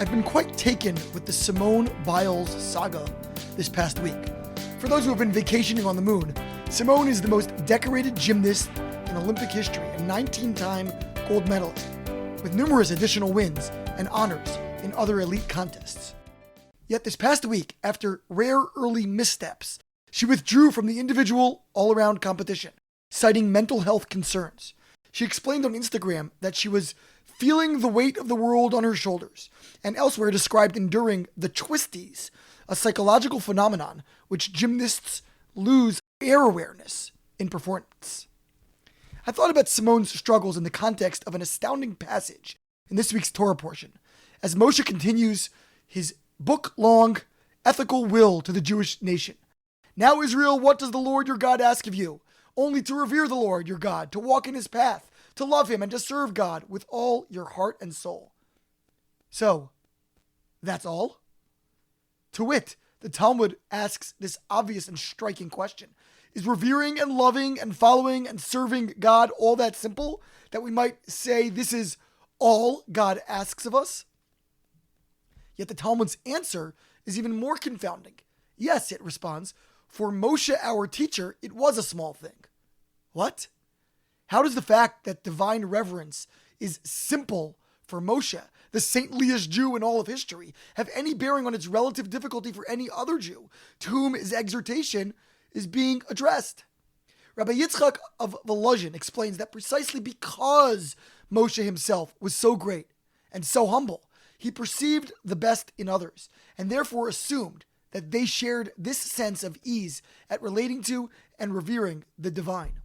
I've been quite taken with the Simone Biles saga this past week. For those who have been vacationing on the moon, Simone is the most decorated gymnast in Olympic history and 19-time gold medalist, with numerous additional wins and honors in other elite contests. Yet this past week, after rare early missteps, she withdrew from the individual all-around competition, citing mental health concerns. She explained on Instagram that she was feeling the weight of the world on her shoulders, and elsewhere described enduring the twisties, a psychological phenomenon which gymnasts lose air awareness in performance. I thought about Simone's struggles in the context of an astounding passage in this week's Torah portion, as Moshe continues his book-long ethical will to the Jewish nation. Now, Israel, what does the Lord your God ask of you? Only to revere the Lord your God, to walk in his path, to love him, and to serve God with all your heart and soul. So, that's all? To wit, the Talmud asks this obvious and striking question. Is revering and loving and following and serving God all that simple that we might say this is all God asks of us? Yet the Talmud's answer is even more confounding. Yes, it responds, for Moshe, our teacher, it was a small thing. What? How does the fact that divine reverence is simple for Moshe, the saintliest Jew in all of history, have any bearing on its relative difficulty for any other Jew to whom his exhortation is being addressed? Rabbi Yitzchak of Volozhin explains that precisely because Moshe himself was so great and so humble, he perceived the best in others and therefore assumed that they shared this sense of ease at relating to and revering the divine.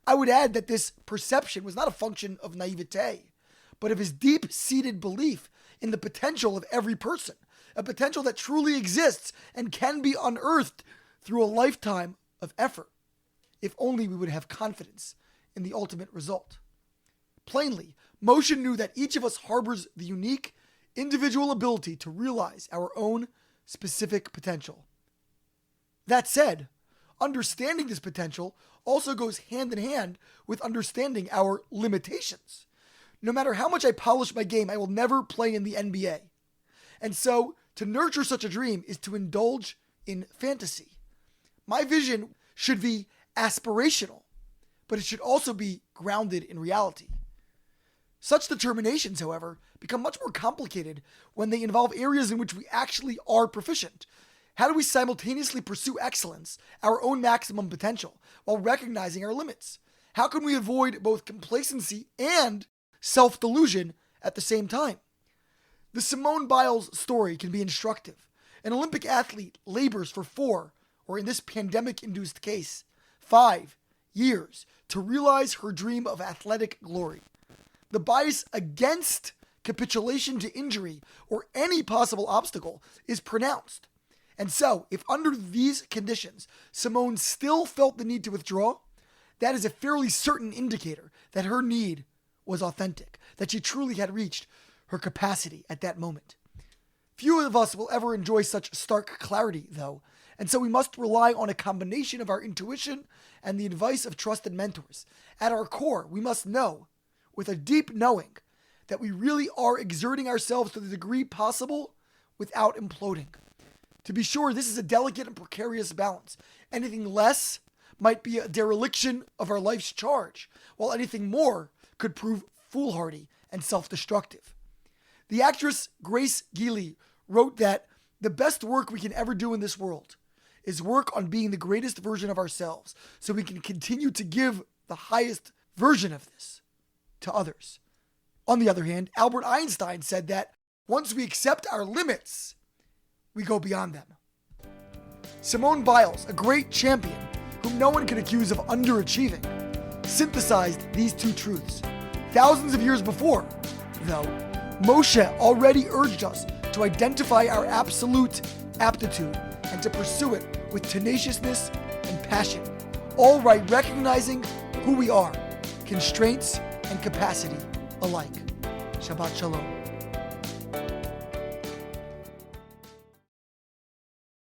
I would add that this perception was not a function of naivete, but of his deep-seated belief in the potential of every person, a potential that truly exists and can be unearthed through a lifetime of effort, if only we would have confidence in the ultimate result. Plainly, Moshe knew that each of us harbors the unique, individual ability to realize our own specific potential. That said, understanding this potential also goes hand in hand with understanding our limitations. No matter how much I polish my game, I will never play in the NBA. And so, to nurture such a dream is to indulge in fantasy. My vision should be aspirational, but it should also be grounded in reality. Such determinations, however, become much more complicated when they involve areas in which we actually are proficient. How do we simultaneously pursue excellence, our own maximum potential, while recognizing our limits? How can we avoid both complacency and self-delusion at the same time? The Simone Biles story can be instructive. An Olympic athlete labors for 4, or in this pandemic-induced case, 5 years to realize her dream of athletic glory. The bias against capitulation to injury or any possible obstacle is pronounced. And so, if under these conditions, Simone still felt the need to withdraw, that is a fairly certain indicator that her need was authentic, that she truly had reached her capacity at that moment. Few of us will ever enjoy such stark clarity, though, and so we must rely on a combination of our intuition and the advice of trusted mentors. At our core, we must know, with a deep knowing, that we really are exerting ourselves to the degree possible without imploding. To be sure, this is a delicate and precarious balance. Anything less might be a dereliction of our life's charge, while anything more could prove foolhardy and self-destructive. The actress Grace Geely wrote that the best work we can ever do in this world is work on being the greatest version of ourselves, so we can continue to give the highest version of this to others. On the other hand, Albert Einstein said that once we accept our limits, we go beyond them. Simone Biles, a great champion whom no one can accuse of underachieving, synthesized these two truths. Thousands of years before, though, Moshe already urged us to identify our absolute aptitude and to pursue it with tenaciousness and passion, all right recognizing who we are, constraints and capacity alike. Shabbat Shalom.